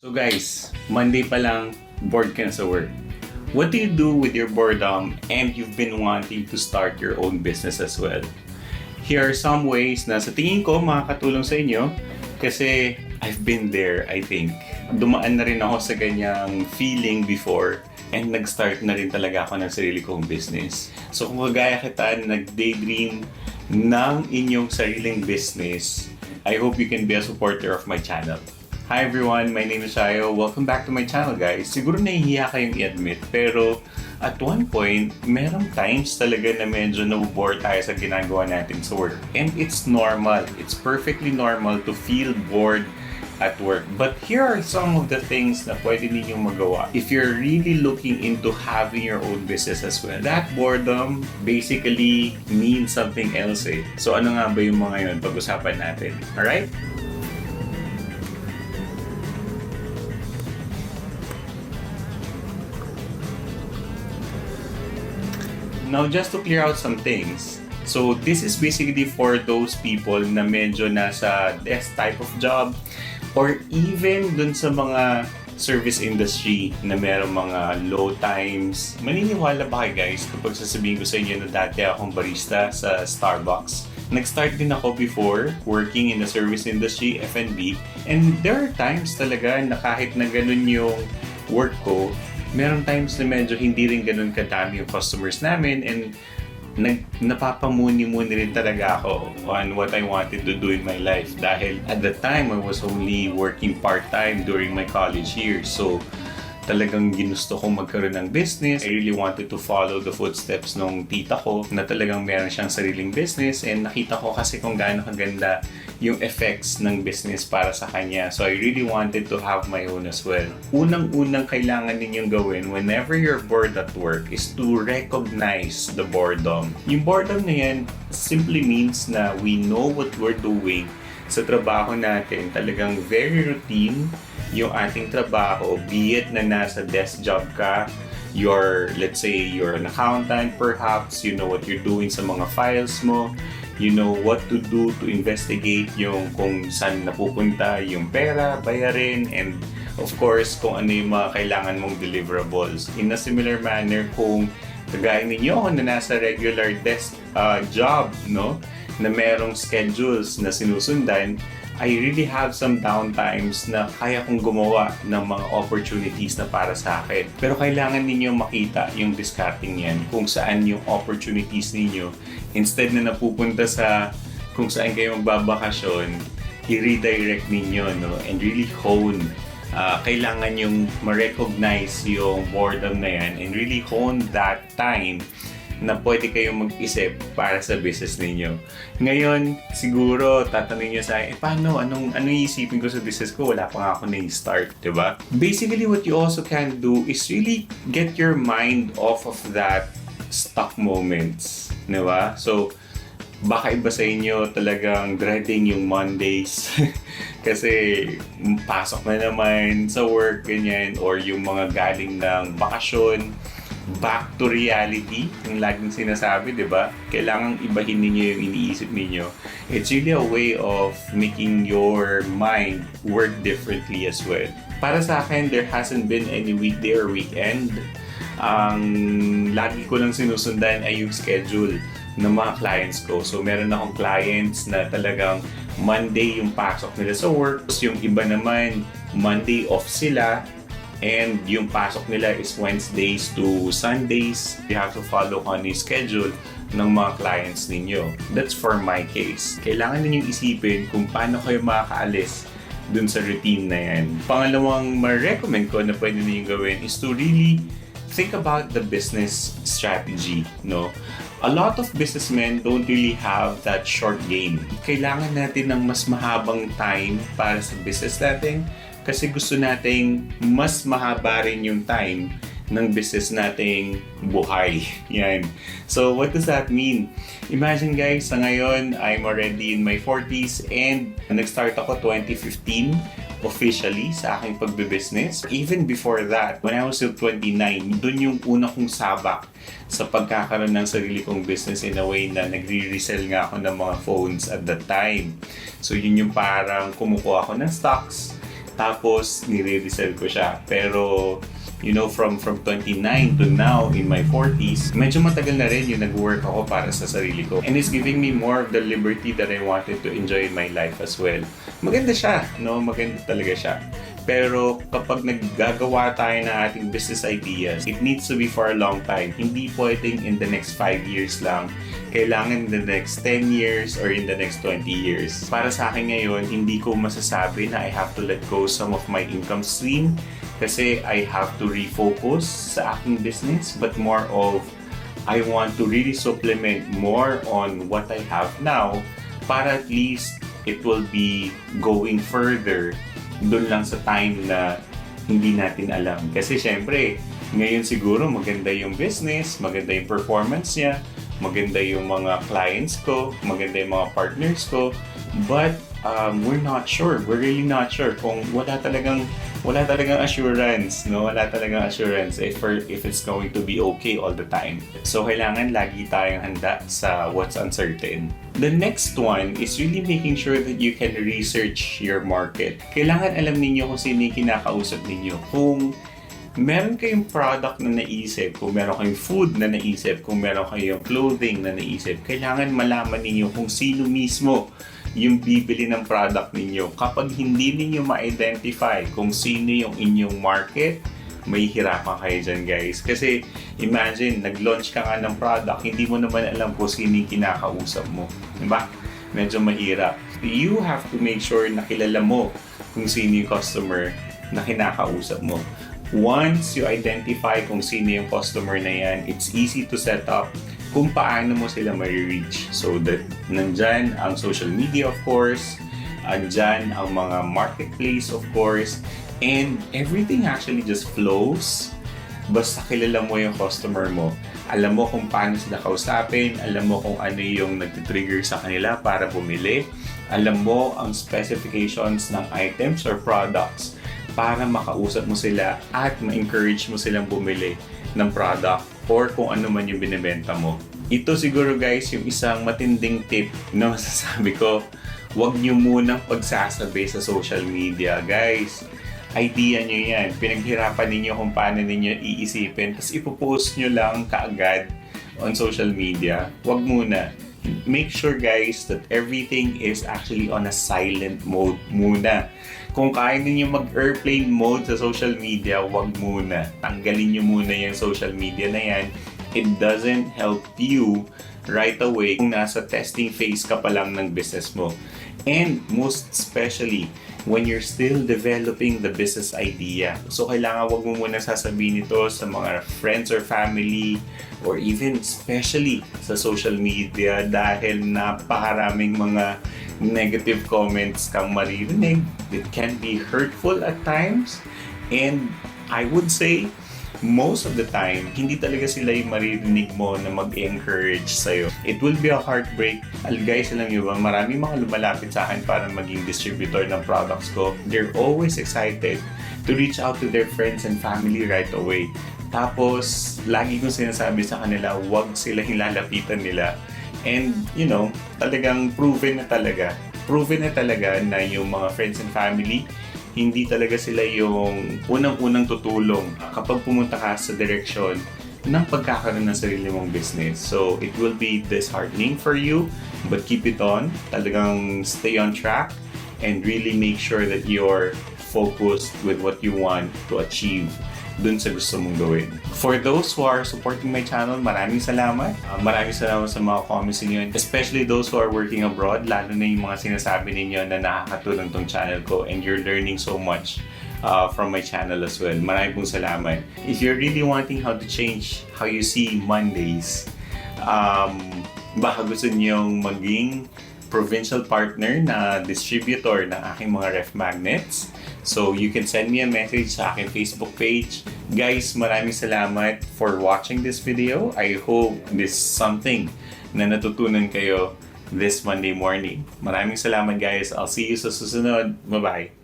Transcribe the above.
So guys, Monday pa lang, bored ka na sa work. What do you do with your boredom and you've been wanting to start your own business as well? Here are some ways na sa tingin ko makakatulong sa inyo kasi I've been there, I think. Dumaan na rin ako sa ganyang feeling before and nag-start na rin talaga ako ng sarili kong business. So kung kagaya kita nag-daydream ng inyong sariling business, I hope you can be a supporter of my channel. Hi everyone, my name is Shayo. Welcome back to my channel guys. Siguro nahihiya kayong i-admit pero at one point, merong times talaga na medyo nabobore tayo sa ginagawa natin sa work. And it's normal. It's perfectly normal to feel bored at work. But here are some of the things na pwede ninyong magawa if you're really looking into having your own business as well. That boredom basically means something else eh. So ano nga ba yung mga yun? Pag-usapan natin. Alright? Now, just to clear out some things. So, this is basically for those people na medyo nasa desk type of job or even dun sa mga service industry na merong mga low times. Maniniwala ba kayo guys kapag sasabihin ko sa inyo na dati akong barista sa Starbucks? Nag-start din ako before working in the service industry, F&B, and there are times talaga na kahit na ganun yung work ko, meron times na medyo hindi rin ganun kadami yung customers namin and napapamuni-muni rin talaga ako on what I wanted to do in my life dahil at the time I was only working part-time during my college years. So talagang ginusto kong magkaroon ng business. I really wanted to follow the footsteps nung tita ko na talagang meron siyang sariling business and nakita ko kasi kung gaano kaganda yung effects ng business para sa kanya. So I really wanted to have my own as well. Unang-unang kailangan ninyong gawin whenever you're bored at work is to recognize the boredom. Yung boredom na yan simply means na we know what we're doing sa trabaho natin. Talagang very routine yung ating trabaho, be it na nasa desk job ka, let's say you're an accountant perhaps, you know what you're doing sa mga files mo, you know what to do to investigate yung kung saan napupunta yung pera, bayarin, and of course kung ano yung mga kailangan mong deliverables. In a similar manner, kung kagaya ninyo na nasa regular desk job, no, na merong schedules na sinusundan, I really have some downtimes na kaya kong gumawa ng mga opportunities na para sa akin. Pero kailangan ninyo makita yung discarding yan, kung saan yung opportunities ninyo. Instead na napupunta sa kung saan kayo magbabakasyon, i-redirect ninyo, no? And really hone. Kailangan yung ma-recognize yung boredom na yan and really hone that time na pwede kayong mag-isip para sa business ninyo. Ngayon, siguro tatanungin nyo sa akin, paano? Anong iisipin ko sa business ko? Wala pa nga ako na-start, di ba? Basically, what you also can do is really get your mind off of that stuck moments, di ba? So, baka iba sa inyo talagang dreading yung Mondays kasi pasok na naman sa work, ganyan, or yung mga galing ng bakasyon, back to reality, yung laging sinasabi, di ba? Kailangang ibahin ninyo yung iniisip ninyo. It's really a way of making your mind work differently as well. Para sa akin, there hasn't been any weekday or weekend. Ang lagi ko lang sinusundan ay yung schedule ng mga clients ko. So, meron akong clients na talagang Monday yung pasok nila sa work. Yung iba naman, Monday off sila. And yung pasok nila is Wednesdays to Sundays. You have to follow on yung schedule ng mga clients ninyo. That's for my case. Kailangan ninyong isipin kung paano kayo makakaalis dun sa routine na yan. Pangalawang ma-recommend ko na pwede ninyong gawin is to really think about the business strategy, no? A lot of businessmen don't really have that short game. Kailangan natin ng mas mahabang time para sa business natin kasi gusto nating mas mahaba rin yung time ng business nating buhay. Yan. So, what does that mean? Imagine guys, sa ngayon, I'm already in my 40s and nag-start ako 2015 officially sa aking pagbe-business. Even before that, when I was still 29, dun yung una kong sabak sa pagkakaroon ng sarili kong business in a way na nagre-resell nga ako ng mga phones at that time. So, yun yung parang kumukuha ako ng stocks, tapos nire-resell ko siya. Pero from 29 to now in my 40s, medyo matagal na rin yung nag-work ako para sa sarili ko. And it's giving me more of the liberty that I wanted to enjoy in my life as well. Maganda siya, maganda talaga siya. Pero kapag naggagawa tayo ng ating business ideas, it needs to be for a long time. Hindi pwedeng in the next 5 years lang. Kailangan in the next 10 years or in the next 20 years. Para sa akin ngayon, hindi ko masasabi na I have to let go some of my income stream kasi I have to refocus sa aking business, but more of I want to really supplement more on what I have now para at least it will be going further doon lang sa time na hindi natin alam. Kasi syempre, ngayon siguro maganda yung business, maganda yung performance niya, maganda yung mga clients ko, maganda yung mga partners ko, but we're not sure. We're really not sure kung wala talagang assurance, Wala talagang assurance if it's going to be okay all the time. So kailangan lagi tayong handa sa what's uncertain. The next one is really making sure that you can research your market. Kailangan alam ninyo kung sino yung kinakausap ninyo. Kung meron kayong product na naisip, kung meron kayong food na naisip, kung meron kayong clothing na naisip, kailangan malaman ninyo kung sino mismo yung bibili ng product ninyo. Kapag hindi ninyo ma-identify kung sino yung inyong market, may hirapan kayo dyan, guys. Kasi imagine, nag-launch ka nga ng product, hindi mo naman alam kung sino yung kinakausap mo. Diba? Medyo mahirap. You have to make sure na kilala mo kung sino yung customer na kinakausap mo. Once you identify kung sino yung customer na yan, it's easy to set up kung paano mo sila ma-reach. So, nandyan ang social media, of course, andyan ang mga marketplace, of course, and everything actually just flows basta kilala mo yung customer mo. Alam mo kung paano sila kausapin, alam mo kung ano yung nag-trigger sa kanila para bumili, alam mo ang specifications ng items or products para makausap mo sila at ma-encourage mo silang bumili ng product or kung ano man yung binibenta mo. Ito siguro, guys, yung isang matinding tip na masasabi ko, huwag nyo munang pagsasabi sa social media, guys. Idea nyo yan. Pinaghirapan ninyo kung paano ninyo iisipin, tapos ipopost nyo lang kaagad on social media. Huwag muna. Make sure, guys, that everything is actually on a silent mode muna. Kung kaya ninyo mag-airplane mode sa social media, huwag muna. Tanggalin nyo muna yung social media na yan. It doesn't help you right away kung nasa testing phase ka pa lang ng business mo. And most especially, when you're still developing the business idea. So kailangan wag mo muna sasabihin ito sa mga friends or family or even especially sa social media dahil napakaraming mga negative comments kang maririnig. It can be hurtful at times, and I would say most of the time, hindi talaga sila yung maririnig mo na mag-encourage sa'yo. It will be a heartbreak. Guys, alam nyo ba, maraming mga lumalapit sa akin para maging distributor ng products ko. They're always excited to reach out to their friends and family right away. Tapos, lagi kong sinasabi sa kanila, huwag sila hilalapitan nila. And, talagang proven na talaga na yung mga friends and family, hindi talaga sila yung unang-unang tutulong kapag pumunta ka sa direksyon ng pagkakaroon ng sarili mong business. So, it will be disheartening for you, but keep it on. Talagang stay on track and really make sure that you're focused with what you want to achieve dun sa gusto mong gawin. For those who are supporting my channel, maraming salamat. Maraming salamat sa mga comments ninyo, especially those who are working abroad, lalo na yung mga sinasabi ninyo na nakakatulong tong channel ko and you're learning so much from my channel as well. Maraming pong salamat. If you're really wanting how to change how you see Mondays, baka gusto niyong maging provincial partner na distributor ng aking mga ref magnets, so you can send me a message sa aking Facebook page. Guys, maraming salamat for watching this video. I hope this is something na natutunan kayo this Monday morning. Maraming salamat, guys. I'll see you sa susunod. Bye-bye.